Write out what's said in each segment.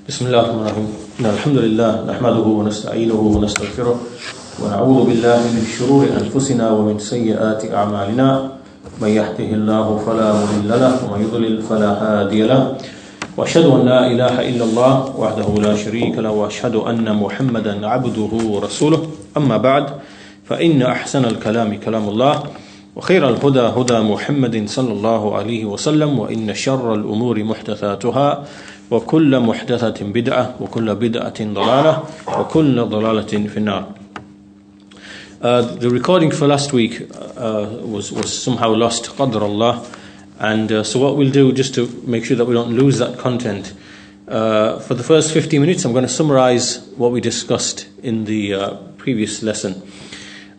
بسم الله الرحمن الرحيم إن الحمد لله نحمده ونستعينه ونستغفره ونعوذ بالله من شرور أنفسنا ومن سيئات أعمالنا من يهده الله فلا مضل له ومن يضلل فلا هادي له وأشهد أن لا إله إلا الله وحده لا شريك له وأشهد أن محمدا عبده ورسوله أما بعد فإن أحسن الكلام كلام الله وخير الهدى هدى محمد صلى الله عليه وسلم وإن شر الأمور محدثاتها وكل محدثة بدعة وكل بدعة ضلالة وكل ضلالة في النار. The recording for last week was somehow lost, qadr Allah, and so what we'll do, just to make sure that we don't lose that content, for the first 50 minutes I'm going to summarize what we discussed in the previous lesson.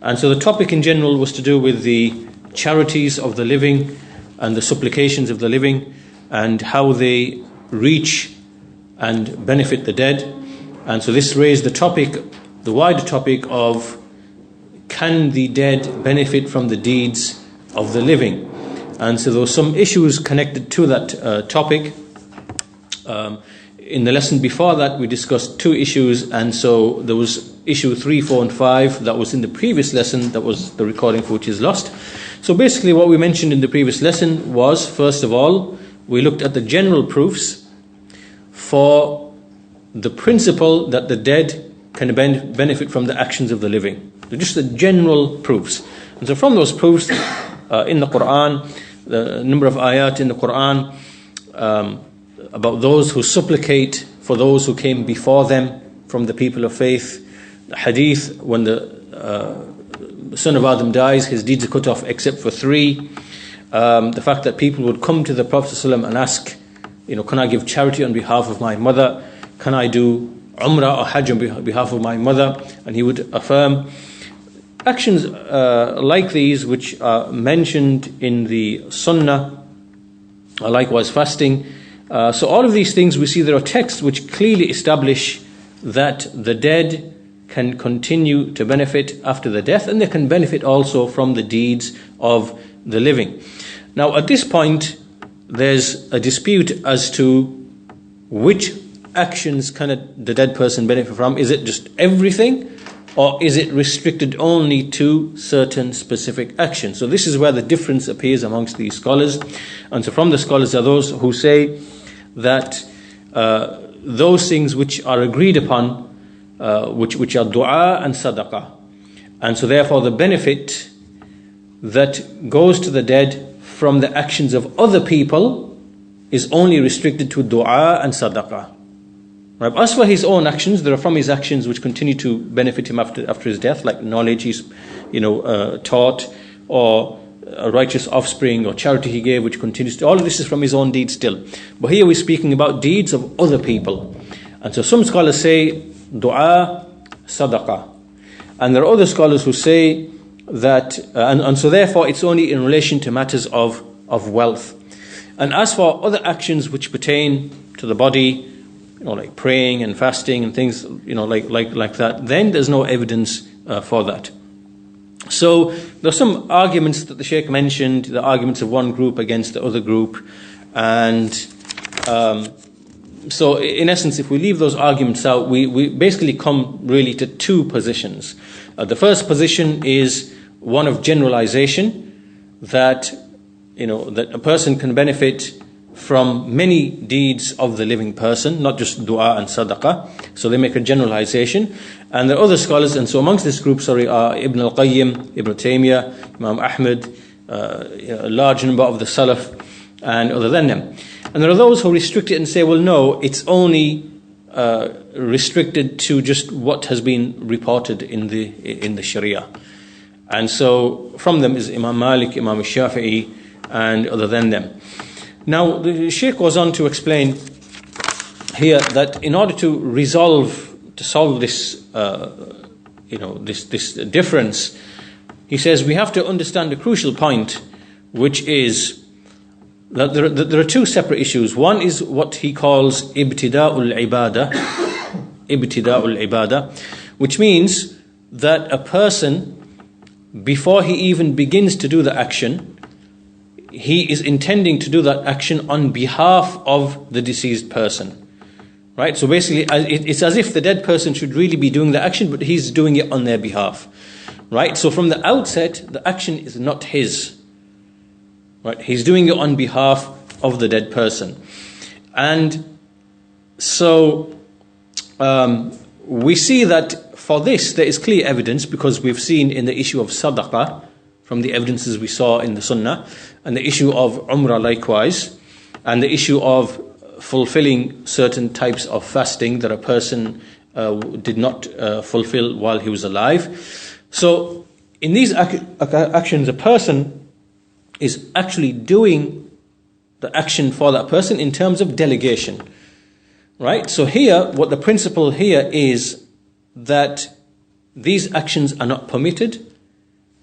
And so the topic in general was to do with the charities of the living and the supplications of the living and how they reach and benefit the dead. And so this raised the topic, the wider topic of, can the dead benefit from the deeds of the living? And so there were some issues connected to that topic. In the lesson before that we discussed two issues, and so there was issue 3, 4 and 5 that was in the previous lesson, that was the recording for which is lost. So basically what we mentioned in the previous lesson was, first of all, we looked at the general proofs for the principle that the dead can benefit from the actions of the living. They're just the general proofs. And so from those proofs in the Quran, the number of ayat in the Quran about those who supplicate for those who came before them from the people of faith, the hadith, when the son of Adam dies, his deeds are cut off except for 3. The fact that people would come to the Prophet ﷺ and ask, can I give charity on behalf of my mother? Can I do Umrah or Hajj on behalf of my mother? And he would affirm. Actions like these, which are mentioned in the Sunnah, likewise fasting. So all of these things, we see there are texts which clearly establish that the dead can continue to benefit after the death, and they can benefit also from the deeds of the living. Now at this point there's a dispute as to which actions can the dead person benefit from. Is it just everything, or is it restricted only to certain specific actions? So this is where the difference appears amongst these scholars. And so from the scholars are those who say that those things which are agreed upon, which are dua and sadaqah, and so therefore the benefit that goes to the dead from the actions of other people is only restricted to dua and sadaqah. Right? As for his own actions, there are from his actions which continue to benefit him after his death, like knowledge he's taught, or a righteous offspring, or charity he gave which continues to, all of this is from his own deeds still. But here we're speaking about deeds of other people. And so some scholars say dua, sadaqah, and there are other scholars who say that and so therefore it's only in relation to matters of wealth. And as for other actions which pertain to the body, like praying and fasting and things like that, then there's no evidence for that. So there are some arguments that the Shaykh mentioned, the arguments of one group against the other group, and so in essence, if we leave those arguments out, we basically come really to two positions. The first position is one of generalization, that that a person can benefit from many deeds of the living person, not just dua and sadaqah. So they make a generalization. And there are other scholars, and so amongst this group, are Ibn al-Qayyim, Ibn Taymiyyah, Imam Ahmad, a large number of the Salaf, and other than them. And there are those who restrict it and say, well, no, it's only restricted to just what has been reported in the Sharia. And so from them is Imam Malik, Imam Shafi'i, and other than them. Now the Shaykh goes on to explain here that in order to solve this this difference, he says we have to understand a crucial point, which is that there are two separate issues. One is what he calls ibtida'ul ibadah, which means that a person, before he even begins to do the action, he is intending to do that action on behalf of the deceased person. Right? So basically, it's as if the dead person should really be doing the action, but he's doing it on their behalf. Right? So from the outset, the action is not his. Right? He's doing it on behalf of the dead person. And so we see that for this there is clear evidence, because we've seen in the issue of sadaqah, from the evidences we saw in the sunnah, and the issue of umrah likewise, and the issue of fulfilling certain types of fasting that a person did not fulfill while he was alive. So in these actions, a person is actually doing the action for that person in terms of delegation. Right? So here, what the principle here is that these actions are not permitted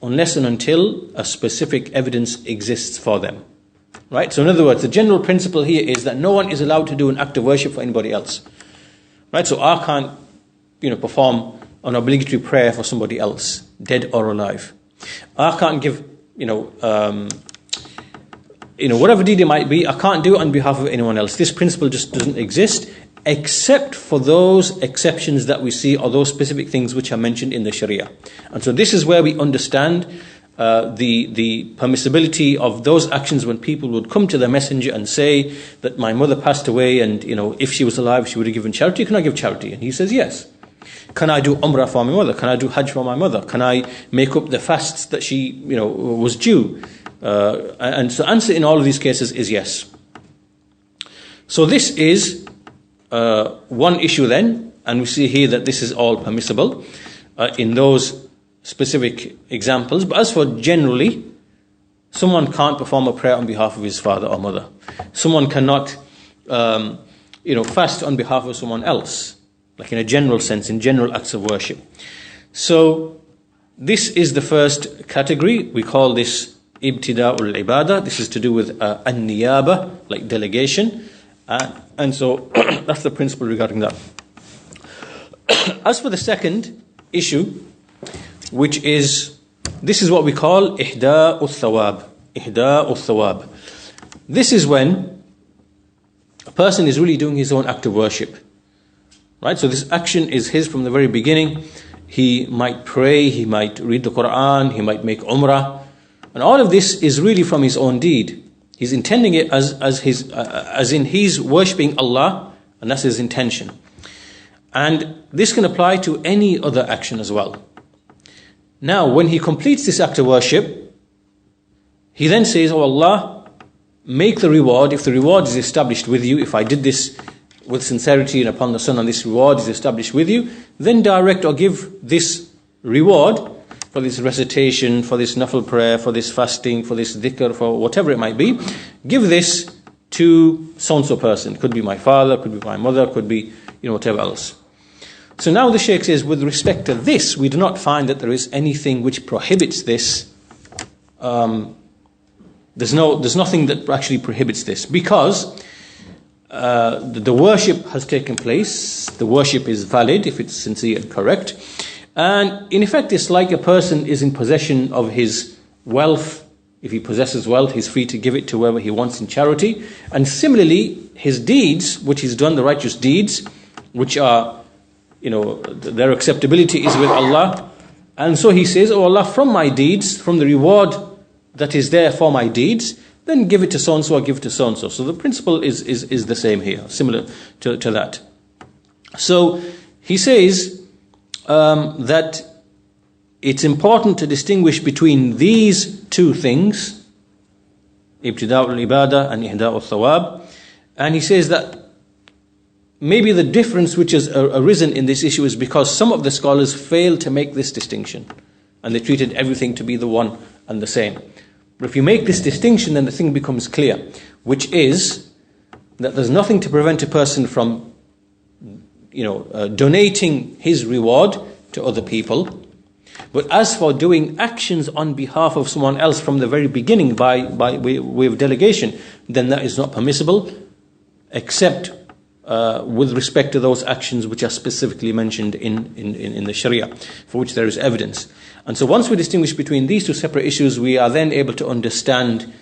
unless and until a specific evidence exists for them. Right? So in other words, the general principle here is that no one is allowed to do an act of worship for anybody else. Right? So I can't, perform an obligatory prayer for somebody else, dead or alive. I can't give, whatever deed it might be, I can't do it on behalf of anyone else. This principle just doesn't exist, except for those exceptions that we see, or those specific things which are mentioned in the Sharia. And so this is where we understand the permissibility of those actions when people would come to the messenger and say that my mother passed away, and if she was alive she would have given charity. Can I give charity? And he says yes. Can I do umrah for my mother? Can I do hajj for my mother? Can I make up the fasts that she was due? And so answer in all of these cases is yes. So this is one issue then, and we see here that this is all permissible in those specific examples. But as for generally, someone can't perform a prayer on behalf of his father or mother. Someone cannot fast on behalf of someone else, like in a general sense, in general acts of worship. So this is the first category. We call this ibtida'ul ibadah. This is to do with an-niyaba, like delegation. And so that's the principle regarding that. As for the second issue, which is, this is what we call ihda'u-thawab. Ihda'u-thawab. This is when a person is really doing his own act of worship. Right? So this action is his from the very beginning. He might pray, he might read the Quran, he might make umrah. And all of this is really from his own deed. He's intending it as in he's worshipping Allah, and that's his intention. And this can apply to any other action as well. Now, when he completes this act of worship, he then says, "Oh Allah, make the reward. If the reward is established with you, if I did this with sincerity and upon the Sunnah, and this reward is established with you, then direct or give this reward for this recitation, for this nafil prayer, for this fasting, for this dhikr, for whatever it might be, give this to so-and-so person. It could be my father, could be my mother, could be, whatever else." So now the Shaykh says, with respect to this, we do not find that there is anything which prohibits this. There's nothing that actually prohibits this, because the worship has taken place. The worship is valid if it's sincere and correct. And in effect, it's like a person is in possession of his wealth. If he possesses wealth, he's free to give it to whoever he wants in charity. And similarly, his deeds, which he's done, the righteous deeds, which are, their acceptability is with Allah. And so he says, "Oh Allah, from my deeds, from the reward that is there for my deeds, then give it to so-and-so or give it to so-and-so." So the principle is the same here, similar to that. So he says that it's important to distinguish between these two things, ibtida'ul ibadah and ihda'ul thawab. And he says that maybe the difference which has arisen in this issue is because some of the scholars failed to make this distinction, and they treated everything to be the one and the same. But if you make this distinction, then the thing becomes clear, which is that there's nothing to prevent a person from donating his reward to other people. But as for doing actions on behalf of someone else from the very beginning by way of delegation, then that is not permissible, except with respect to those actions which are specifically mentioned in the Sharia, for which there is evidence. And so once we distinguish between these two separate issues, we are then able to understand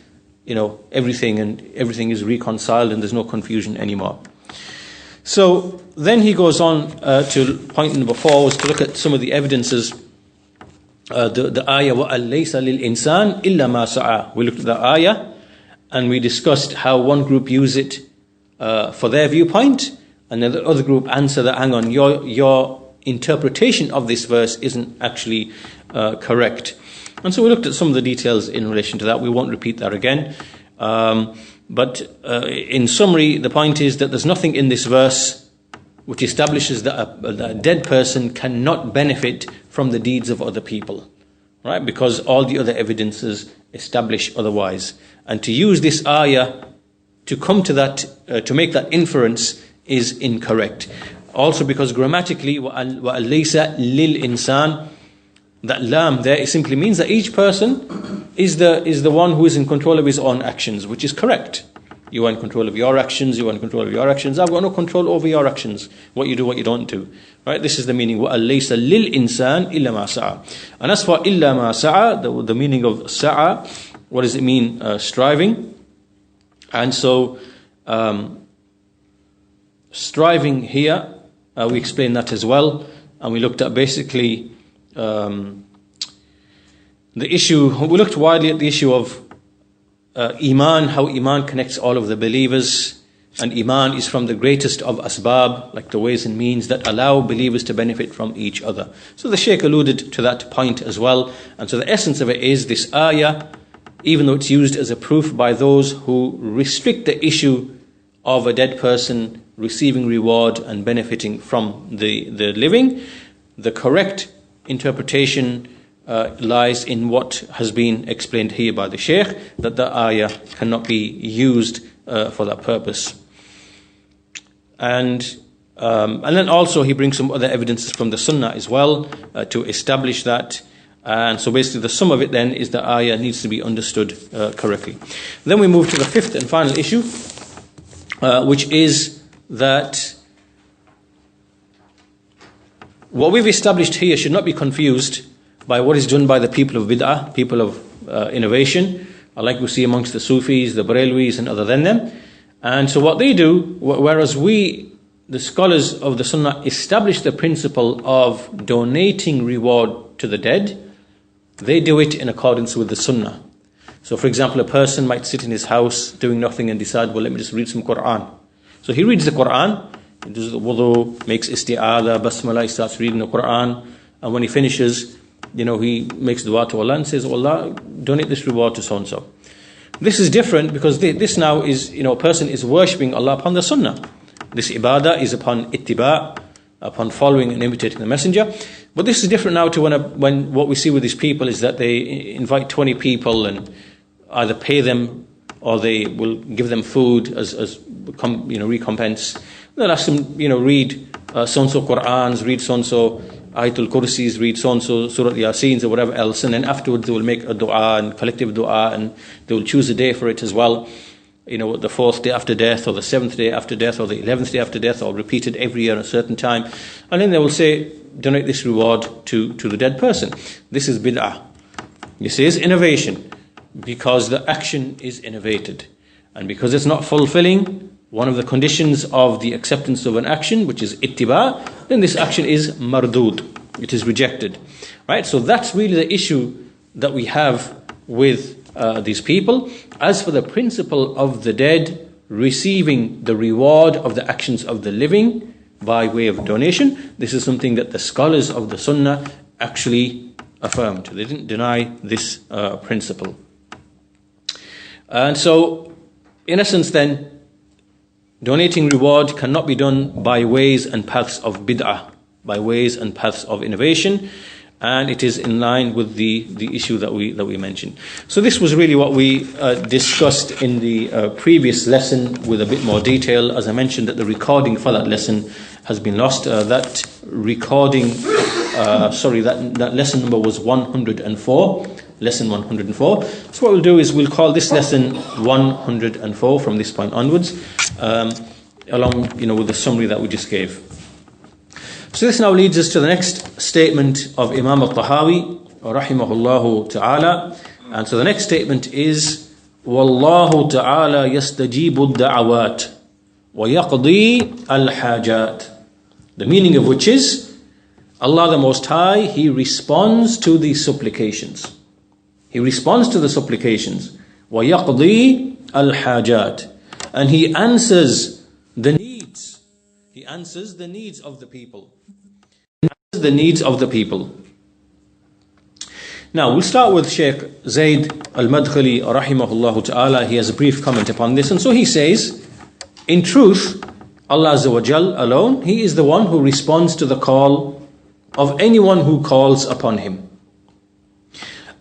everything, and everything is reconciled and there's no confusion anymore. So then he goes on to point number 4, was to look at some of the evidences. The ayah وَأَن لَيْسَ لِلْإِنسَانِ إِلَّا مَا سَعَى. We looked at the ayah and we discussed how one group use it for their viewpoint, and then the other group answer that, hang on, your interpretation of this verse isn't actually correct. And so we looked at some of the details in relation to that. We won't repeat that again. But in summary, the point is that there's nothing in this verse which establishes that a dead person cannot benefit from the deeds of other people, right? Because all the other evidences establish otherwise. And to use this ayah to come to that, to make that inference, is incorrect. Also because grammatically, وَأَلَّيْسَ لِلْإِنسَانِ, that lam there, it simply means that each person is the one who is in control of his own actions, which is correct. You are in control of your actions, you are in control of your actions. I've got no control over your actions, what you do, what you don't do. Right? This is the meaning. وَأَلَّيْسَ لِلْإِنسَانِ إِلَّا مَا سَعَى. And as for إِلَّا مَا سَعَى, the meaning of sa'a, what does it mean? Striving. And so, striving here, we explained that as well. And we looked at basically the issue, we looked widely at the issue of Iman, how Iman connects all of the believers, and Iman is from the greatest of asbab, like the ways and means that allow believers to benefit from each other. So the Shaykh alluded to that point as well, and so the essence of it is this ayah, even though it's used as a proof by those who restrict the issue of a dead person receiving reward and benefiting from the living, the correct interpretation lies in what has been explained here by the Shaykh, that the ayah cannot be used for that purpose. And then also he brings some other evidences from the Sunnah as well to establish that. And so basically the sum of it then is that ayah needs to be understood correctly. Then we move to the fifth and final issue, which is that what we've established here should not be confused by what is done by the people of bid'ah, people of innovation, like we see amongst the Sufis, the Barelwis and other than them. And so what they do, whereas we, the scholars of the Sunnah, establish the principle of donating reward to the dead, they do it in accordance with the Sunnah. So for example, a person might sit in his house doing nothing and decide, well, let me just read some Quran. So he reads the Quran, he does the wudu, makes isti'adah, basmalah, he starts reading the Quran, and when he finishes, he makes dua to Allah and says, oh Allah, donate this reward to so-and-so. This is different because this now is, a person is worshipping Allah upon the Sunnah. This ibadah is upon ittiba', upon following and imitating the Messenger. But this is different now to when what we see with these people is that they invite 20 people and either pay them or they will give them food as recompense. They'll ask them, read so-and-so Qur'ans, read so-and-so Ayatul Kursis, read so-and-so Surah Yaseens or whatever else, and then afterwards they will make a dua and collective dua, and they will choose a day for it as well. The 4th day after death, or the 7th day after death, or the 11th day after death, or repeated every year at a certain time. And then they will say, donate this reward to the dead person. This is bid'ah. This is innovation, because the action is innovated. And because it's not fulfilling one of the conditions of the acceptance of an action, which is ittiba', then this action is mardud. It is rejected. Right? So that's really the issue that we have with these people. As for the principle of the dead receiving the reward of the actions of the living by way of donation, this is something that the scholars of the Sunnah actually affirmed. They didn't deny this principle. And so, in essence then, donating reward cannot be done by ways and paths of bid'ah, by ways and paths of innovation, and it is in line with the issue that we mentioned. So this was really what we discussed in the previous lesson with a bit more detail. As I mentioned, that the recording for that lesson has been lost. That lesson number was 104. Lesson 104. So what we'll do is we'll call this lesson 104 from this point onwards, along with the summary that we just gave. So this now leads us to the next statement of Imam al-Tahawi rahimahullahu ta'ala. And so the next statement is, Wallahu ta'ala yastajibu ad-da'awat وَيَقْضِي الْحَاجَاتِ. The meaning of which is, Allah the Most High, He responds to the supplications. He responds to the supplications. وَيَقْضِي الْحَاجَاتِ. And He answers the needs. He answers the needs of the people. The needs of the people. Now we'll start with Shaykh Zayd al-Madkhali rahimahullah ta'ala. He has a brief comment upon this, and so he says, in truth, Allah Azza wa Jal alone, He is the one who responds to the call of anyone who calls upon Him.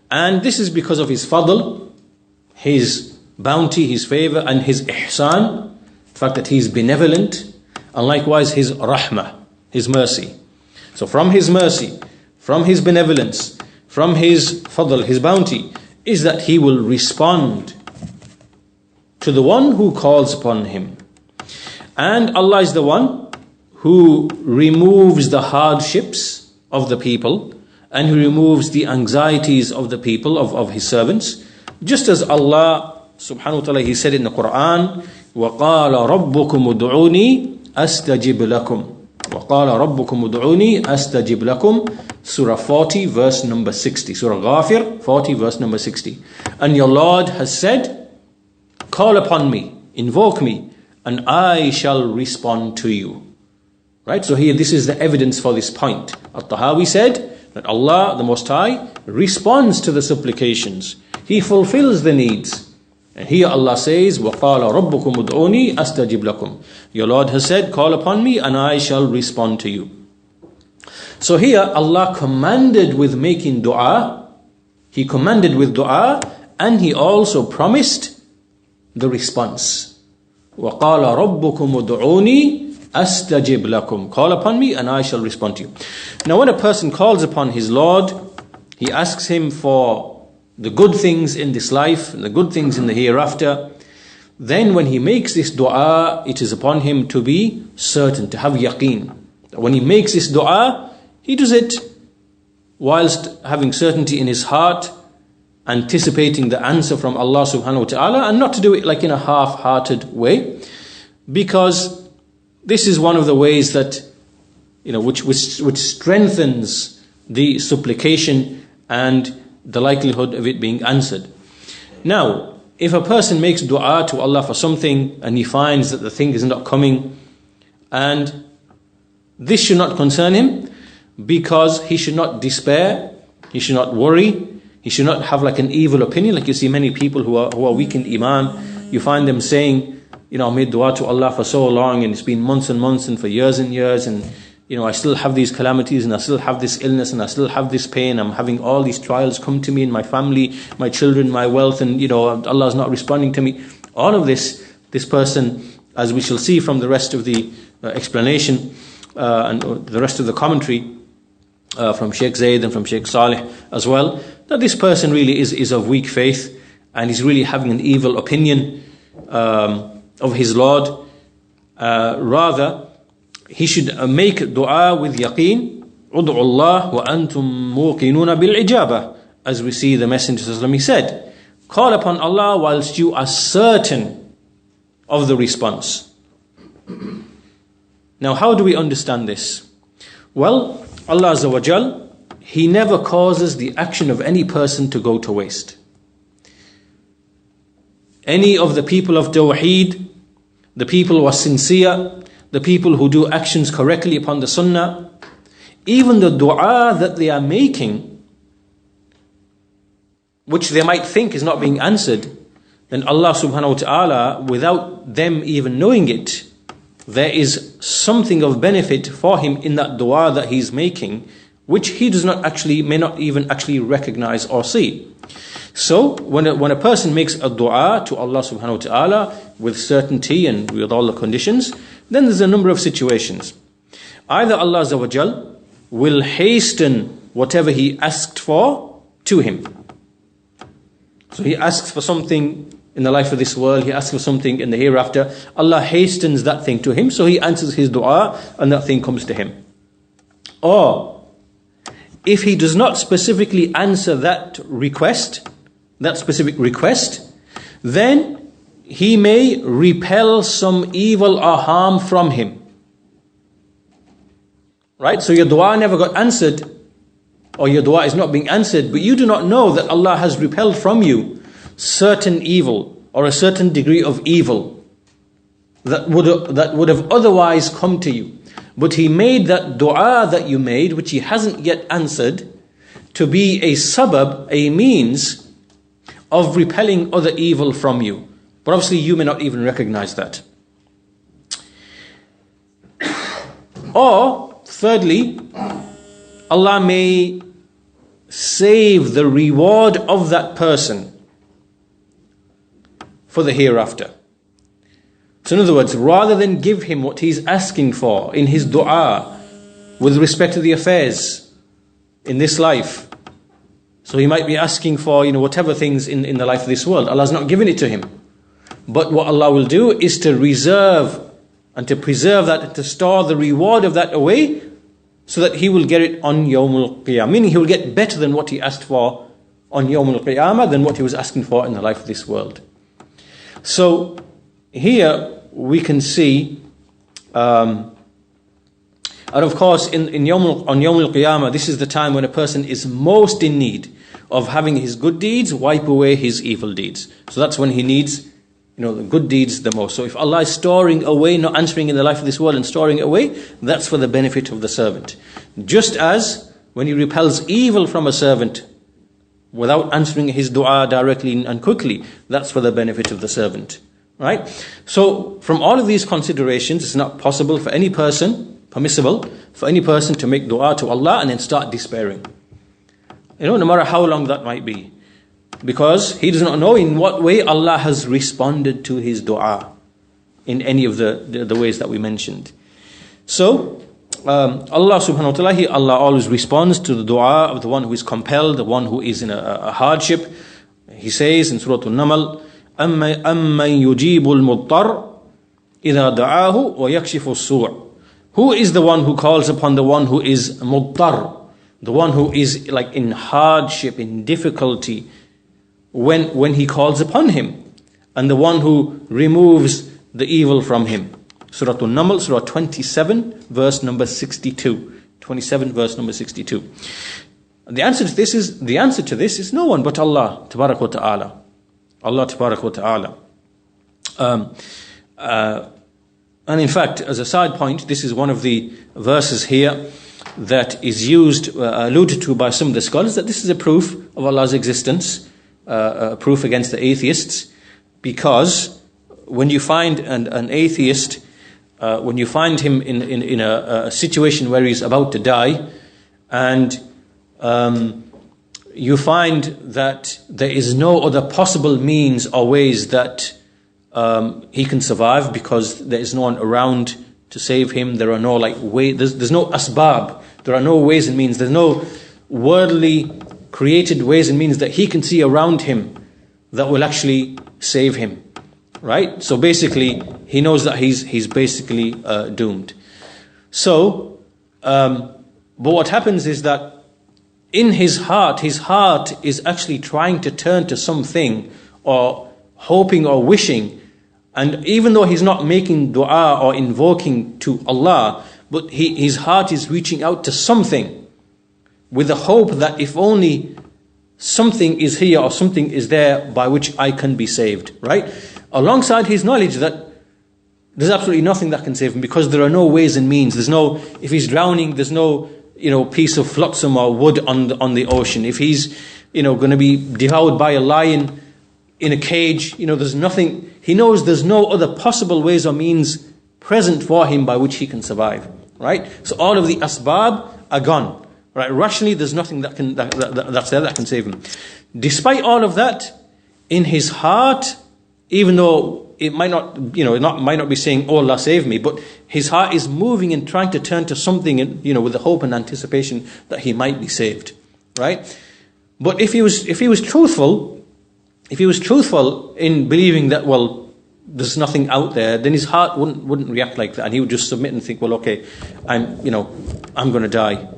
And this is because of His fadl, His bounty, His favor, and His ihsan, the fact that He is benevolent, and likewise His rahmah, His mercy. So from His mercy, from His benevolence, from His fadl, His bounty, is that He will respond to the one who calls upon Him. And Allah is the one who removes the hardships of the people, and who removes the anxieties of the people, of His servants. Just as Allah subhanahu wa ta'ala, He said in the Quran, وَقَالَ رَبُّكُمُ ادْعُونِي أَسْتَجِبْ لَكُمْ. وَقَالَ رَبُّكُمُ ادْعُونِي أَسْتَجِبْ لَكُمْ. Surah 40 verse number 60. Surah Ghafir 40 verse number 60. And your Lord has said, call upon me, invoke me, and I shall respond to you. Right? So here this is the evidence for this point. At-Tahawi said that Allah the Most High responds to the supplications. He fulfills the needs. And here Allah says, وَقَالَ رَبُّكُمُ ادْعُونِي أَسْتَجِبْ لَكُمْ. Your Lord has said, call upon me and I shall respond to you. So here Allah commanded with making dua. He commanded with dua, and He also promised the response. وَقَالَ رَبُّكُمُ ادْعُونِي أَسْتَجِبْ لَكُمْ. Call upon me and I shall respond to you. Now when a person calls upon his Lord, he asks Him for the good things in this life, and the good things in the hereafter. Then when he makes this dua, it is upon him to be certain, to have yaqeen. When he makes this dua, he does it whilst having certainty in his heart, anticipating the answer from Allah subhanahu wa ta'ala, and not to do it like in a half-hearted way, because this is one of the ways that, which strengthens the supplication and the likelihood of it being answered. Now, if a person makes dua to Allah for something and he finds that the thing is not coming, and this should not concern him, because he should not despair, he should not worry, he should not have like an evil opinion. Like you see many people who are weak in iman, you find them saying, I made dua to Allah for so long, and it's been months and months and for years and years, and I still have these calamities, and I still have this illness, and I still have this pain. I'm having all these trials come to me in my family, my children, my wealth, and Allah is not responding to me. All of this person, as we shall see from the rest of the explanation and the rest of the commentary from Shaykh Zayd and from Shaykh Saalih as well, that this person really is of weak faith, and he's really having an evil opinion of his Lord. Rather, he should make dua with yaqeen. Ud'u Allah wa antum muqinuna bil ijabah. As we see the Messenger, he said, call upon Allah whilst you are certain of the response. Now, how do we understand this? Well, Allah Azza wa Jal, He never causes the action of any person to go to waste. Any of the people of Tawheed, the people who are sincere, the people who do actions correctly upon the Sunnah, even the dua that they are making, which they might think is not being answered, then Allah subhanahu wa ta'ala, without them even knowing it, there is something of benefit for him in that dua that he's making, which he may not even actually recognize or see. So when a person makes a dua to Allah subhanahu wa ta'ala with certainty and with all the conditions, then there's a number of situations. Either Allah Azza wa Jal will hasten whatever he asked for to him. So he asks for something in the life of this world, he asks for something in the hereafter, Allah hastens that thing to him, so he answers his dua and that thing comes to him. Or, if he does not specifically answer that request, that specific request, then He may repel some evil or harm from him. Right? So your dua never got answered, or your dua is not being answered, but you do not know that Allah has repelled from you certain evil or a certain degree of evil that would have otherwise come to you. But He made that dua that you made, which He hasn't yet answered, to be a sabab, a means of repelling other evil from you. But obviously you may not even recognize that. Or, thirdly, Allah may save the reward of that person for the hereafter. So in other words, rather than give him what he's asking for in his dua with respect to the affairs in this life, so he might be asking for, whatever things in the life of this world, Allah's not giving it to him. But what Allah will do is to reserve and to preserve that, and to store the reward of that away, so that he will get it on Yawm al-Qiyamah. Meaning he will get better than what he asked for on Yawm al-Qiyamah than what he was asking for in the life of this world. So here we can see, and of course on Yawm al-Qiyamah, this is the time when a person is most in need of having his good deeds wipe away his evil deeds. So that's when he needs the good deeds the most. So if Allah is storing away, not answering in the life of this world and storing it away, that's for the benefit of the servant. Just as when He repels evil from a servant without answering his dua directly and quickly, that's for the benefit of the servant. Right? So from all of these considerations, it's not possible for any person, permissible for any person to make dua to Allah and then start despairing. No matter how long that might be. Because he does not know in what way Allah has responded to his dua in any of the ways that we mentioned. So, Allah subhanahu wa ta'ala, Allah always responds to the dua of the one who is compelled, the one who is in a hardship. He says in Surah An-Naml, أَمَّنْ يُجِيبُ الْمُضْطَرَّ إِذَا دَعَاهُ وَيَكْشِفُ السُّوءَ. Who is the one who calls upon the one who is mudtar, the one who is like in hardship, in difficulty, when he calls upon him, and the one who removes the evil from him. Surah An-Naml, Surah 27, verse number 62. 27, verse number 62. The answer to this is no one but Allah Tabarak wa Ta'ala. Allah Tabarak wa Ta'ala. And in fact, as a side point, this is one of the verses here that is alluded to by some of the scholars, that this is a proof of Allah's existence, a proof against the atheists, because when you find an atheist, when you find him in a situation where he's about to die, and you find that there is no other possible means or ways that he can survive, because there is no one around to save him. There are no there's no asbab. There are no ways and means. There's no worldly created ways and means that he can see around him that will actually save him. Right? So basically, he knows that he's basically doomed. So, but what happens is that in his heart is actually trying to turn to something, or hoping or wishing. And even though he's not making dua or invoking to Allah, but his heart is reaching out to something with the hope that if only something is here or something is there by which I can be saved, right? Alongside his knowledge that there's absolutely nothing that can save him, because there are no ways and means. If he's drowning, there's no piece of flotsam or wood on the ocean. If he's going to be devoured by a lion in a cage, there's nothing. He knows there's no other possible ways or means present for him by which he can survive, right? So all of the asbab are gone, right? Rationally, there's nothing that's there that can save him. Despite all of that, in his heart, even though it might not, might not be saying, "Oh Allah, save me," but his heart is moving and trying to turn to something, with the hope and anticipation that he might be saved, right? But if he was truthful in believing that, well, there's nothing out there, then his heart wouldn't react like that, and he would just submit and think, well, okay, I'm going to die,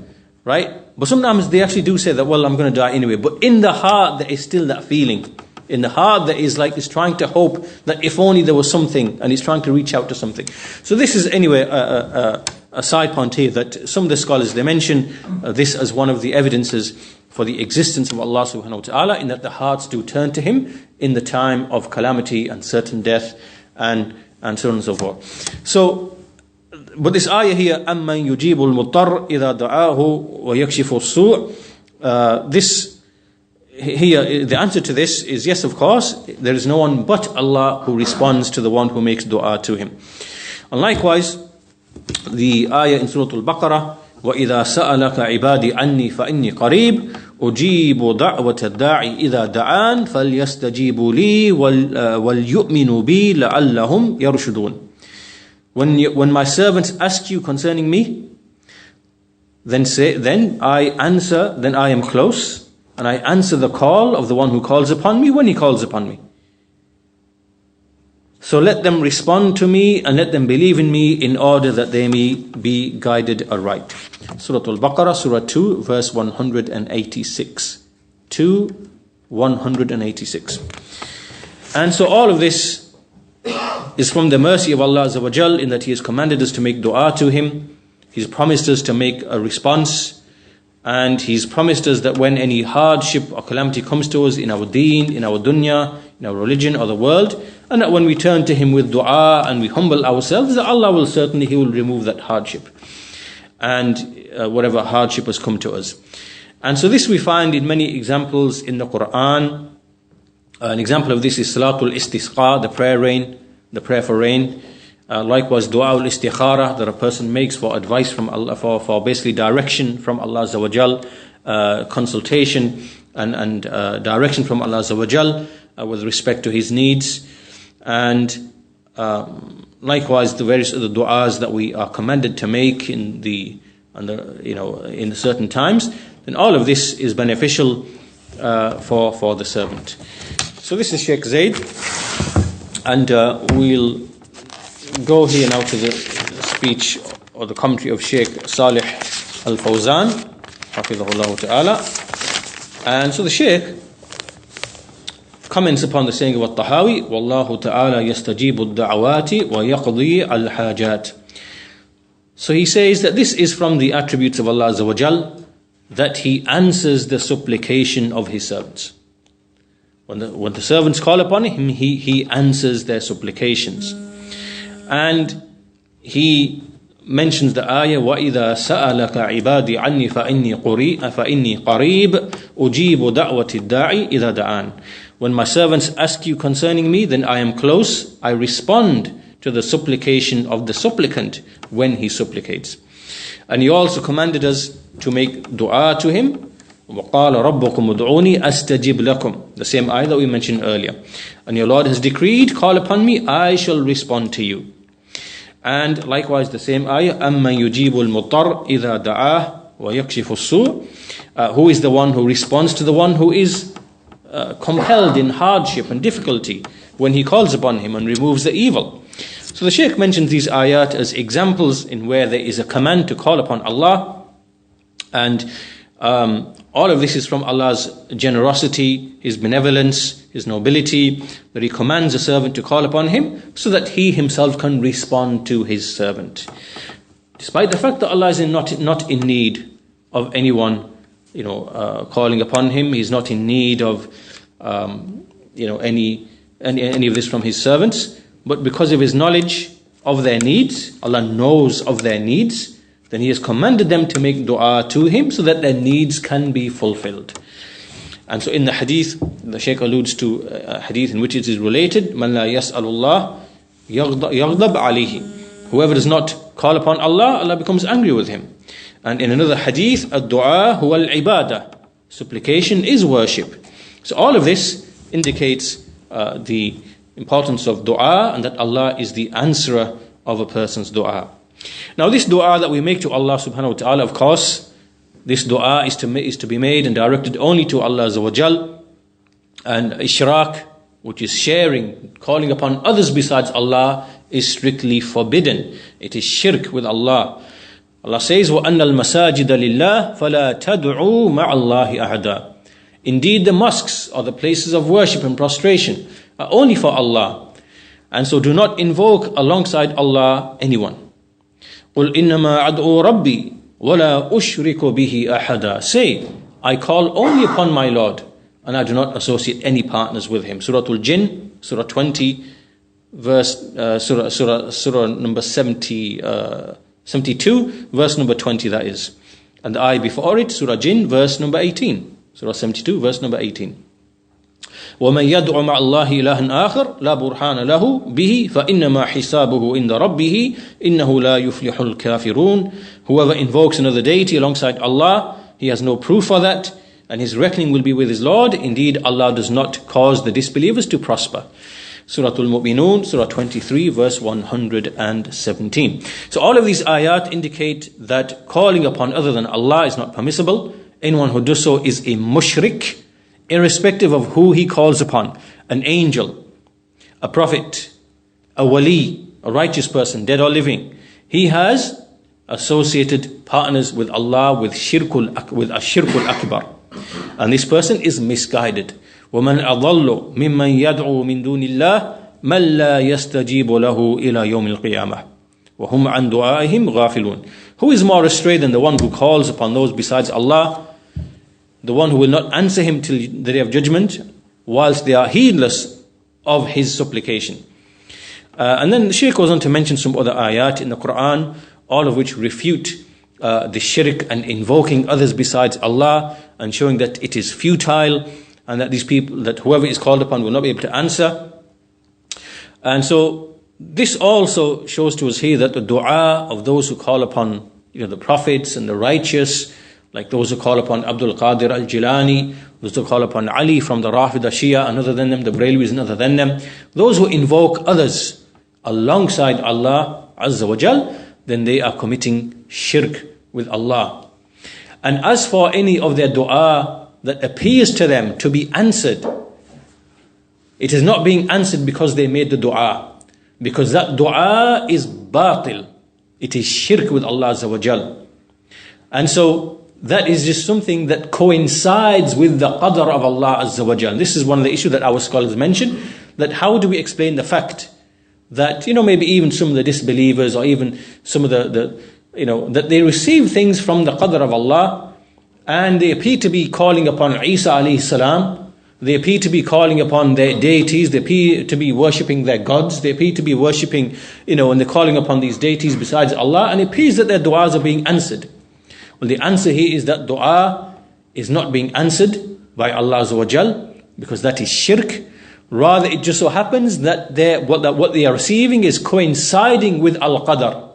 right? But sometimes they actually do say that, well, I'm going to die anyway. But in the heart, there is still that feeling In the heart there is like, it's trying to hope that if only there was something, and he's trying to reach out to something. So this is anyway a side point here, that some of the scholars, they mention this as one of the evidences for the existence of Allah subhanahu wa ta'ala, in that the hearts do turn to Him in the time of calamity and certain death and so on and so forth. So, but this ayah here, أَمَّنْ يُجِيبُ الْمُضْطَرِّ إِذَا دَعَاهُ وَيَكْشِفُ السُّوءَ, this here, the answer to this is yes, of course, there is no one but Allah who responds to the one who makes dua to Him. And likewise, the ayah in Surah Al-Baqarah, وَإِذَا سَأَلَكَ عِبَادِي عَنِّي فَإِنِّي قَرِيبٌ أُجِيبُ دَعْوَةَ الدَّاعِ إِذَا دَعَانِ فَلْيَسْتَجِيبُوا لِي وَلْيُؤْمِنُوا بِي لَعَلَّهُمْ يَرْشُدُونَ. When my servants ask you concerning me, then I answer, then I am close, and I answer the call of the one who calls upon me when he calls upon me. So let them respond to me and let them believe in me in order that they may be guided aright. Surah Al-Baqarah, Surah 2, verse 186. 186. And so all of this is from the mercy of Allah Azza wa Jal, in that He has commanded us to make dua to Him. He's promised us to make a response. And He's promised us that when any hardship or calamity comes to us in our deen, in our dunya, in our religion or the world, and that when we turn to Him with dua and we humble ourselves, that Allah will certainly, He will remove that hardship and whatever hardship has come to us. And so this we find in many examples in the Quran. An example of this is Salatul Istisqa, the prayer for rain. Likewise, Dua al-Istikhara, that a person makes for advice from Allah, for basically direction from Allah Azza wa Jal, consultation and direction from Allah Azza wa Jal with respect to his needs. And likewise, the various other du'as that we are commanded to make in certain times, then all of this is beneficial for the servant. So this is Shaykh Zaid, and we'll go here now to the speech or the commentary of Shaykh Saalih al-Fawzaan, hafidhahullah ta'ala. And so the Shaykh comments upon the saying of at-Tahaawi, Wallahu ta'ala yastajibu ad-da'awati wa yaqdi al-hajat. So he says that this is from the attributes of Allah Azza wa Jal, that He answers the supplication of His servants. When the servants call upon Him, He answers their supplications. And he mentions the ayah, وَإِذَا سَأَلَكَ عِبَادِي عَنِّي فَإِنِّي قَرِيبٌ أُجِيبُ دَعْوَةِ الدَّاعِ إِذَا دَعَانِ. When my servants ask you concerning me, then I am close. I respond to the supplication of the supplicant when he supplicates. And He also commanded us to make dua to Him. وَقَالَ رَبُّكُمُ ادْعُونِي أَسْتَجِبْ لَكُمْ. The same ayah that we mentioned earlier. And your Lord has decreed, call upon me, I shall respond to you. And likewise the same ayah, أَمَّنْ يُجِيبُ الْمُضْطَرَّ إِذَا دَعَاهُ وَيَكْشِفُ السُّوءَ. Who is the one who responds to the one who is compelled in hardship and difficulty when he calls upon Him and removes the evil. So the Shaykh mentions these ayat as examples in where there is a command to call upon Allah, and all of this is from Allah's generosity, His benevolence, His nobility, that He commands a servant to call upon Him so that He Himself can respond to His servant. Despite the fact that Allah is not in need of anyone, calling upon Him, He's not in need of, any of this from His servants, but because of His knowledge of their needs, Allah knows of their needs, then He has commanded them to make dua to Him so that their needs can be fulfilled. And so in the hadith, the Shaykh alludes to a hadith in which it is related, Man la yas'alullah yaghdab alayhi. Whoever does not call upon Allah, Allah becomes angry with him. And in another hadith, ad-du'a huwa al-ibadah. Supplication is worship. So all of this indicates the importance of dua, and that Allah is the answerer of a person's dua. Now this dua that we make to Allah subhanahu wa ta'ala, of course, this dua is to be made and directed only to Allah Azza wa Jal. And ishrak, which is sharing, calling upon others besides Allah, is strictly forbidden. It is shirk with Allah. Allah says, وَأَنَّ الْمَسَاجِدَ لِلَّهِ فَلَا تَدْعُوا مَعَ اللَّهِ أَحَدًا. Indeed, the mosques are the places of worship and prostration are only for Allah. And so do not invoke alongside Allah anyone. قُلْ إِنَّمَا أَدْعُو رَبِّي وَلَا أُشْرِكُ بِهِ أَحَدًا. Say, I call only upon my Lord, and I do not associate any partners with him. Surah Al-Jinn, Surah 20, Surah number 72, verse number 20, that is. And the ayah before it, Surah Jinn, verse number 18. Surah 72, verse number 18. وَمَنْ يَدْعُ مَعَ اللَّهِ إِلَهًا آخَرَ لَا بُرْهَانَ لَهُ بِهِ فَإِنَّمَا حِسَابُهُ عِنْدَ رَبِّهِ إِنَّهُ لَا يُفْلِحُ الْكَافِرُونَ. Whoever invokes another deity alongside Allah, he has no proof for that, and his reckoning will be with his Lord. Indeed, Allah does not cause the disbelievers to prosper. Surah Al-Mu'minun, Surah 23, verse 117. So all of these ayat indicate that calling upon other than Allah is not permissible. Anyone who does so is a mushrik, irrespective of who he calls upon. An angel, a prophet, a wali, a righteous person, dead or living. He has associated partners with Allah with ashirkul akbar. And this person is misguided. وَمَنْ أَضَلُّ مِمَّنْ يَدْعُو مِنْ دُونِ اللَّهِ مَنْ لَا يَسْتَجِيبُ لَهُ إِلَى يَوْمِ الْقِيَامَةِ وَهُمْ عَنْ دُعَائِهِمْ غَافِلُونَ. Who is more astray than the one who calls upon those besides Allah, the one who will not answer him till the day of judgment, whilst they are heedless of his supplication. And then the Shaykh goes on to mention some other ayat in the Quran, all of which refute the shirk and invoking others besides Allah, and showing that it is futile, and that these people, that whoever is called upon will not be able to answer. And so this also shows to us here that the dua of those who call upon the prophets and the righteous, like those who call upon Abdul Qadir al-Jilani, those who call upon Ali from the Rafida Shia and other than them, the Brailwis and other than them, those who invoke others alongside Allah Azza wa Jal, then they are committing shirk with Allah. And as for any of their dua that appears to them to be answered, it is not being answered because they made the dua, because that dua is batil. It is shirk with Allah Azza wa Jal. And so that is just something that coincides with the qadr of Allah Azza wa Jal. This is one of the issues that our scholars mention, that how do we explain the fact that, maybe even some of the disbelievers or even some of the that they receive things from the qadr of Allah, and they appear to be calling upon Isa alayhi salam, they appear to be calling upon their deities, they appear to be worshipping their gods, they appear to be worshipping, and they're calling upon these deities besides Allah, and it appears that their du'as are being answered. Well, the answer here is that dua is not being answered by Allah Azza wa Jal, because that is shirk. Rather, it just so happens that what they are receiving is coinciding with al-qadr.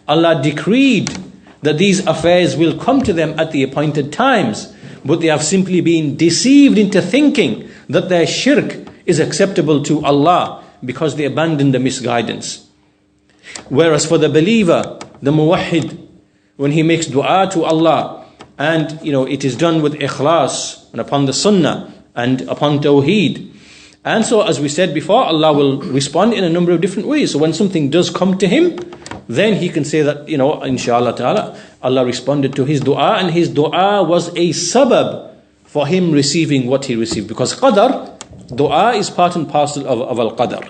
Allah decreed that these affairs will come to them at the appointed times, but they have simply been deceived into thinking that their shirk is acceptable to Allah because they abandoned the misguidance. Whereas for the believer, the muwahhid, when he makes dua to Allah, and it is done with ikhlas and upon the sunnah and upon tawheed, and so as we said before, Allah will respond in a number of different ways. So when something does come to him, then he can say that, inshallah ta'ala, Allah responded to his dua, and his dua was a sabab for him receiving what he received. Because qadar, dua is part and parcel of al-qadar.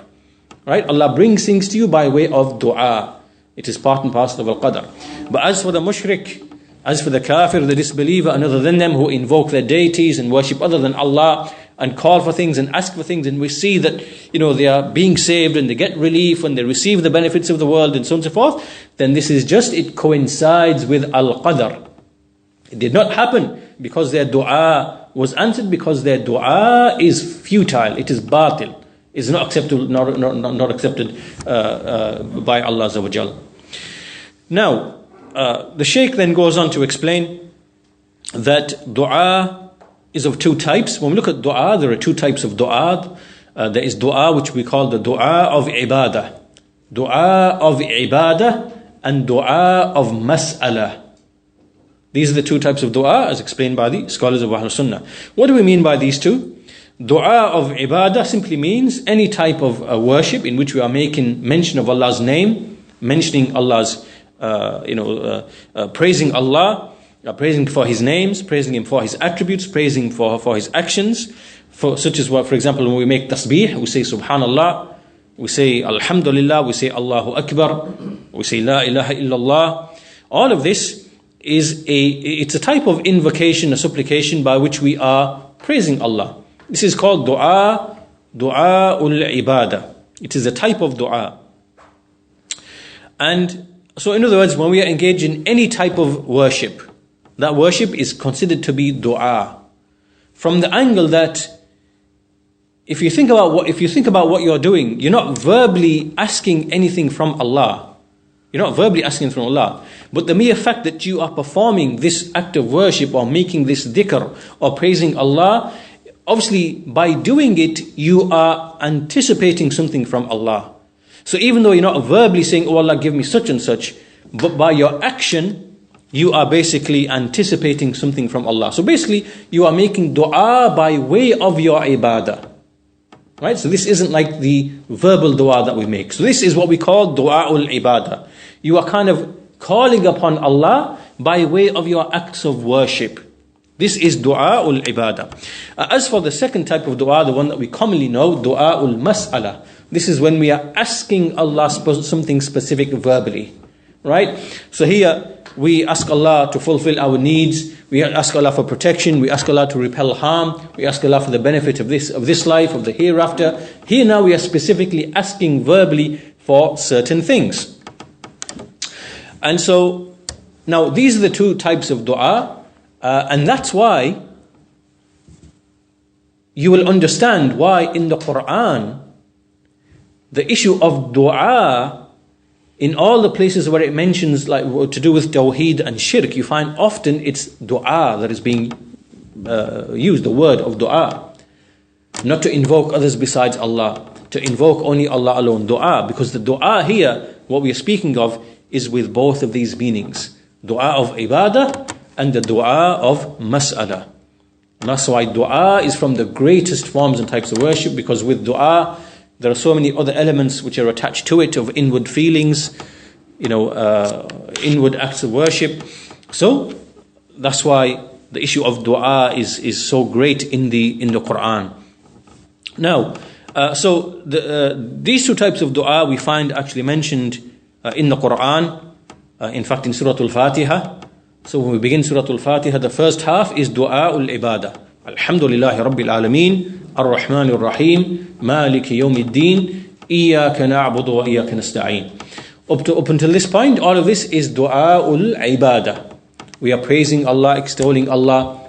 Right? Allah brings things to you by way of dua. It is part and parcel of al-qadar. But as for the mushrik, as for the kafir, the disbeliever, and other than them who invoke their deities and worship other than Allah, and call for things and ask for things, and we see that they are being saved and they get relief and they receive the benefits of the world and so on and so forth, then this is just, it coincides with al-qadr. It did not happen because their dua was answered, because their dua is futile, it is batil, is not accepted, not accepted by Allah Azza wa Jal. Now, the Shaykh then goes on to explain that dua is of two types. When we look at dua, there are two types of dua. There is dua which we call the dua of ibadah. Dua of ibadah and dua of mas'ala. These are the two types of dua as explained by the scholars of Ahl Sunnah. What do we mean by these two? Dua of ibadah simply means any type of worship in which we are making mention of Allah's name, mentioning Allah's, praising Allah, praising for His names, praising Him for His attributes, praising for His actions, such as what, for example, when we make tasbih, we say Subhanallah, we say Alhamdulillah, we say Allahu Akbar, we say La ilaha illallah. All of this it's a type of invocation, a supplication by which we are praising Allah. This is called du'a ibadah. It is a type of du'a. And so in other words, when we are engaged in any type of worship, that worship is considered to be du'a. From the angle that if you think about what you're doing, you're not verbally asking anything from Allah. You're not verbally asking from Allah. But the mere fact that you are performing this act of worship or making this dhikr or praising Allah, obviously by doing it, you are anticipating something from Allah. So even though you're not verbally saying, oh Allah, give me such and such, but by your action, you are basically anticipating something from Allah. So basically, you are making dua by way of your ibadah. Right? So this isn't like the verbal dua that we make. So this is what we call du'a'ul ibadah. You are kind of calling upon Allah by way of your acts of worship. This is du'a'ul ibadah. As for the second type of dua, the one that we commonly know, du'a'ul mas'ala. This is when we are asking Allah something specific verbally. Right? So here, we ask Allah to fulfill our needs. We ask Allah for protection. We ask Allah to repel harm. We ask Allah for the benefit of this life, of the hereafter. Here now we are specifically asking verbally for certain things. And so, now these are the two types of dua. And that's why you will understand why in the Quran, the issue of dua, in all the places where it mentions like to do with tawheed and shirk, you find often it's dua that is being used, the word of dua. Not to invoke others besides Allah, to invoke only Allah alone, dua. Because the dua here, what we are speaking of, is with both of these meanings. Dua of ibadah and the dua of mas'ala. And that's why dua is from the greatest forms and types of worship, because with dua, there are so many other elements which are attached to it, of inward feelings, inward acts of worship. So that's why the issue of dua is so great in the Quran. Now, these two types of dua we find actually mentioned in the Quran. In fact, in Surah Al-Fatiha. So when we begin Surah Al-Fatiha, the first half is dua ul-ibadah. Alhamdulillahi Rabbil Alameen. Ar-Rahman Ar-Rahim, Maliki Yawmiddin, Iyaka na'budu wa Iyaka nasta'een. Up until this point, all of this is du'a'ul ibadah. We are praising Allah, extolling Allah.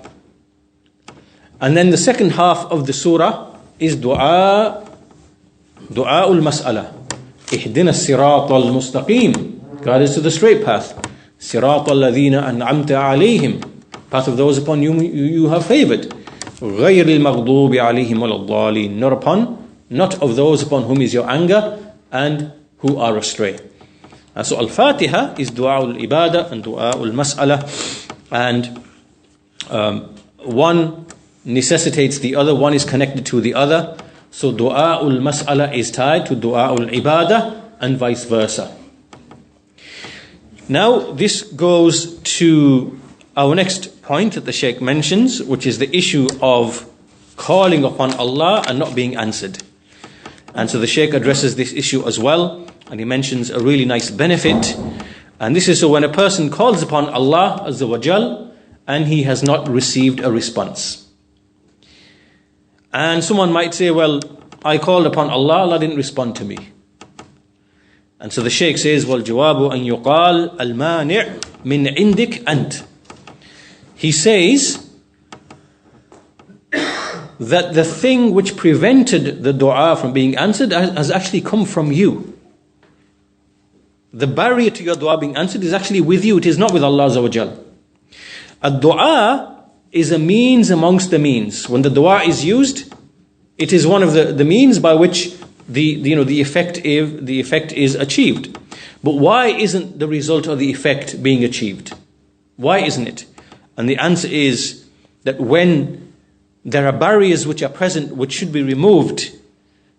And then the second half of the surah is du'a'ul mas'ala. Ihdina as-siratal mustaqim. Guide us to the straight path. Siratal ladhina an'amta alayhim. Path of those upon whom you have favored. غَيْرِ الْمَغْضُوبِ عَلَيْهِمْ وَلَا الضَّالِينَ. Not of those upon whom is your anger and who are astray. So Al-Fatiha is du'a'ul ibadah and du'a'ul mas'ala, and one necessitates the other, one is connected to the other. So du'a'ul mas'ala is tied to du'a'ul ibadah and vice versa. Now this goes to our next point that the Shaykh mentions, which is the issue of calling upon Allah and not being answered. And so the Shaykh addresses this issue as well, and he mentions a really nice benefit. And this is so when a person calls upon Allah Azza wa Jal and he has not received a response. And someone might say, well, I called upon Allah, Allah didn't respond to me. And so the Shaykh says, وَالْجَوَابُ أَنْ يُقَالْ الْمَانِعْ مِنْ عِنْدِكَ أَنْتِ. He says that the thing which prevented the dua from being answered has actually come from you. The barrier to your dua being answered is actually with you. It is not with Allah Azza wa Jal. A dua is a means amongst the means. When the dua is used, it is one of the means by which the effect is achieved. But why isn't the result of the effect being achieved? Why isn't it? And the answer is that when there are barriers which are present which should be removed,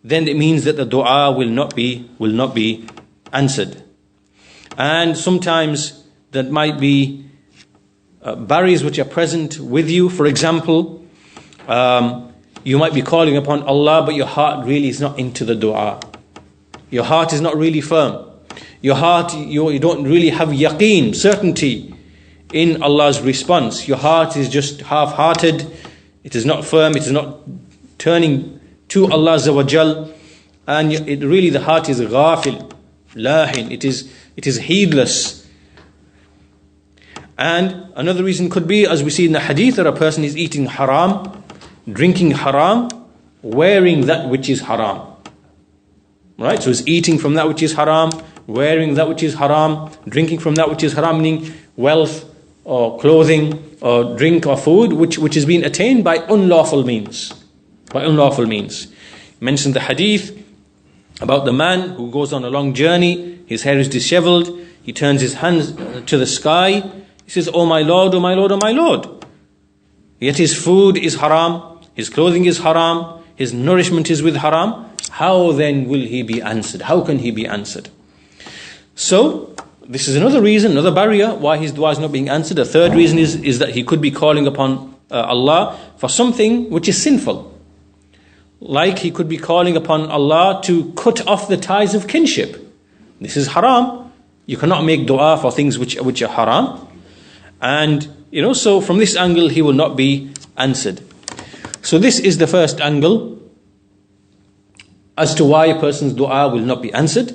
then it means that the dua will not be answered. And sometimes that might be barriers which are present with you. For example, you might be calling upon Allah, but your heart really is not into the dua. Your heart is not really firm. Your heart, you don't really have yaqeen, certainty in Allah's response. Your heart is just half-hearted. It is not firm. It is not turning to Allah Azza wa Jal. And really the heart is ghafil, lahin. It is heedless. And another reason could be, as we see in the hadith, that a person is eating haram, drinking haram, wearing that which is haram. Right? So he's eating from that which is haram, wearing that which is haram, drinking from that which is haram, meaning wealth or clothing or drink or food which has been attained by unlawful means. By unlawful means. Mentioned the hadith about the man who goes on a long journey, his hair is disheveled, he turns his hands to the sky, he says, "Oh my Lord, oh my Lord, oh my Lord." Yet his food is haram, his clothing is haram, his nourishment is with haram. How then will he be answered? How can he be answered? So, this is another reason, another barrier why his dua is not being answered. A third reason is that he could be calling upon Allah for something which is sinful. Like he could be calling upon Allah to cut off the ties of kinship. This is haram. You cannot make dua for things which are haram. And, so from this angle he will not be answered. So this is the first angle as to why a person's dua will not be answered.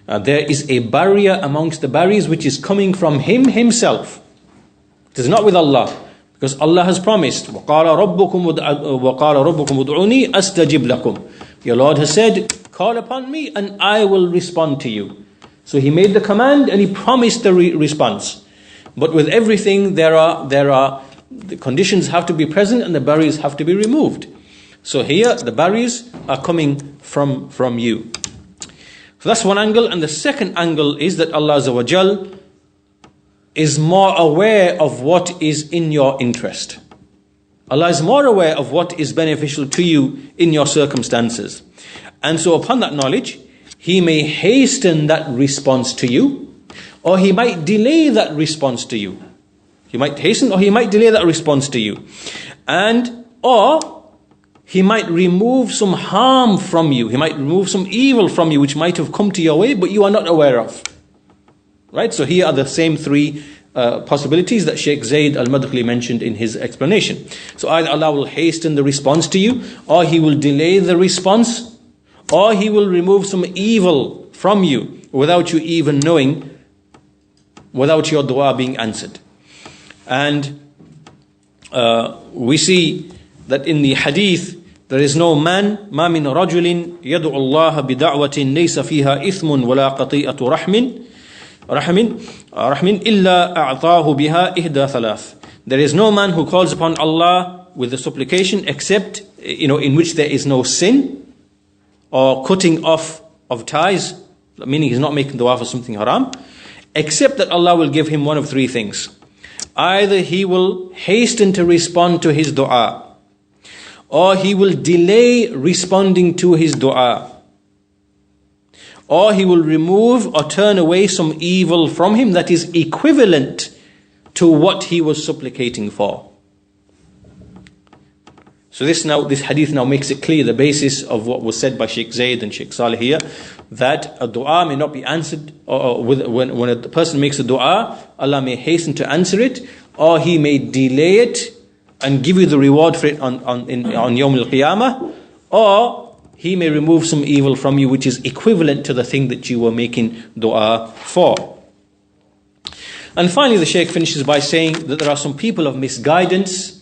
There is a barrier amongst the barriers which is coming from him himself. It is not with Allah. Because Allah has promised, وَقَالَ رَبُّكُمْ ادْعُونِي أَسْتَجِبْ لَكُمْ. Your Lord has said, call upon me and I will respond to you. So he made the command and he promised the response. But with everything there are the conditions have to be present and the barriers have to be removed. So here the barriers are coming from you. So that's one angle. And the second angle is that Allah Azza wa Jal is more aware of what is in your interest. Allah is more aware of what is beneficial to you in your circumstances. And so upon that knowledge, He may hasten that response to you, or He might delay that response to you. He might hasten or He might delay that response to you. Or He might remove some harm from you. He might remove some evil from you which might have come to your way but you are not aware of. Right? So here are the same three possibilities that Shaykh Zayd al-Madkhali mentioned in his explanation. So either Allah will hasten the response to you, or He will delay the response, or He will remove some evil from you without you even knowing, without your dua being answered. And we see that in the hadith, there is no man, ما من رجل يدعو الله بدعوة ليس فيها إثم ولا قطيئة رحم إلا أعطاه بها إحدى ثلاث. There is no man who calls upon Allah with the supplication except, in which there is no sin or cutting off of ties, meaning he's not making dua for something haram, except that Allah will give him one of three things. Either He will hasten to respond to his dua, or He will delay responding to his dua, or He will remove or turn away some evil from him that is equivalent to what he was supplicating for. So this hadith now makes it clear, the basis of what was said by Shaykh Zayd and Shaykh Saalih here, that a dua may not be answered, or when a person makes a dua, Allah may hasten to answer it, or He may delay it and give you the reward for it on Yawm al-Qiyamah, or He may remove some evil from you which is equivalent to the thing that you were making dua for. And finally the Shaykh finishes by saying that there are some people of misguidance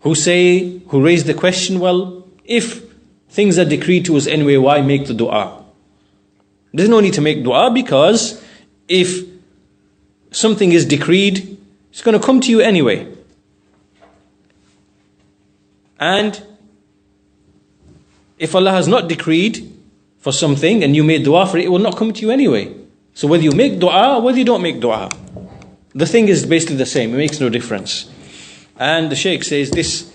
who raise the question, well, if things are decreed to us anyway, why make the dua? There's no need to make dua, because if something is decreed, it's going to come to you anyway. And if Allah has not decreed for something and you made dua for it, it will not come to you anyway. So whether you make dua or whether you don't make dua, the thing is basically the same. It makes no difference. And the Shaykh says this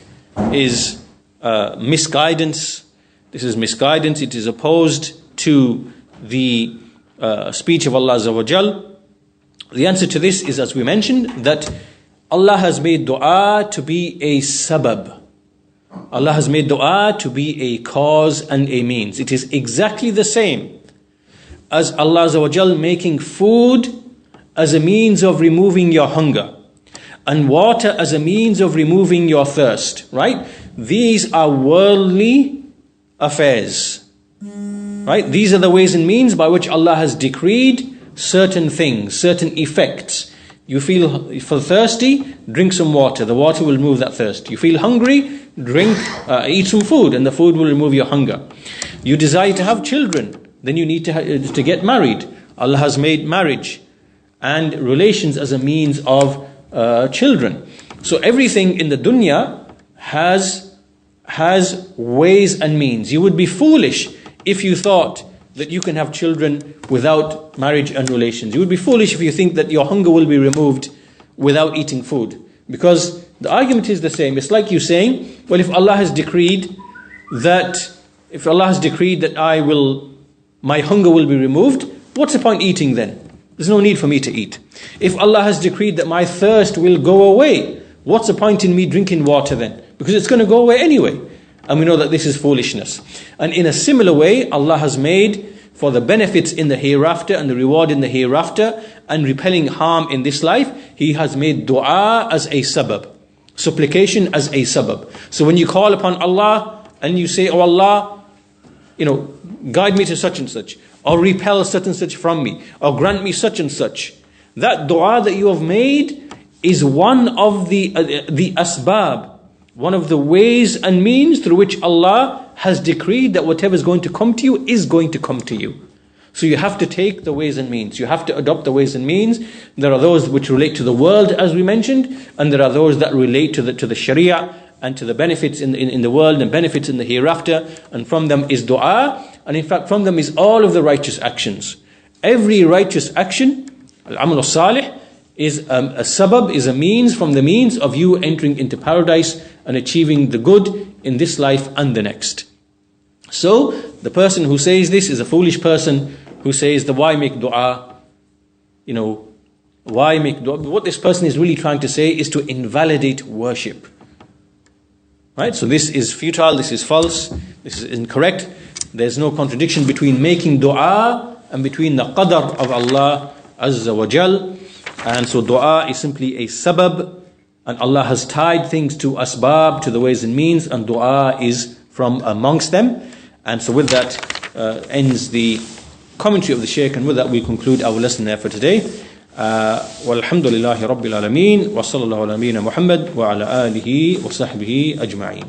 is misguidance. This is misguidance. It is opposed to the speech of Allah Azza wa Jal. The answer to this is, as we mentioned, that Allah has made dua to be a sabab. Allah has made dua to be a cause and a means. It is exactly the same as Allah Azza wa Jal making food as a means of removing your hunger and water as a means of removing your thirst, right? These are worldly affairs, right? These are the ways and means by which Allah has decreed certain things, certain effects. You feel thirsty, drink some water. The water will remove that thirst. You feel hungry, eat some food, and the food will remove your hunger. You desire to have children, then you need to get married. Allah has made marriage and relations as a means of children. So everything in the dunya has ways and means. You would be foolish if you thought that you can have children without marriage and relations. You would be foolish if you think that your hunger will be removed without eating food. Because the argument is the same. It's like you saying, well, if Allah has decreed that my hunger will be removed, what's the point eating then? There's no need for me to eat. If Allah has decreed that my thirst will go away, what's the point in me drinking water then? Because it's going to go away anyway. And we know that this is foolishness. And in a similar way, Allah has made for the benefits in the hereafter and the reward in the hereafter and repelling harm in this life, He has made dua as a sabab. Supplication as a sabab. So when you call upon Allah and you say, oh Allah, guide me to such and such, or repel such and such from me, or grant me such and such, that dua that you have made is one of the asbab, one of the ways and means through which Allah has decreed that whatever is going to come to you is going to come to you. So you have to take the ways and means. You have to adopt the ways and means. There are those which relate to the world, as we mentioned, and there are those that relate to the Sharia and to the benefits in the world and benefits in the hereafter. And from them is dua, and in fact from them is all of the righteous actions. Every righteous action, al-amal al-salih, is a sabab, is a means from the means of you entering into paradise and achieving the good in this life and the next. So the person who says this is a foolish person who says, why make dua? Why make dua? What this person is really trying to say is to invalidate worship. Right? So this is futile, this is false, this is incorrect. There's no contradiction between making dua and between the qadar of Allah Azza wa Jal. And so dua is simply a sabab, and Allah has tied things to asbab, to the ways and means, and dua is from amongst them. And so with that ends the commentary of the Shaykh, and with that we conclude our lesson there for today. Walhamdulillahi Rabbil Alameen, wa sallallahu ala nabiyyina Muhammad wa ala alihi wa sahbihi ajma'een.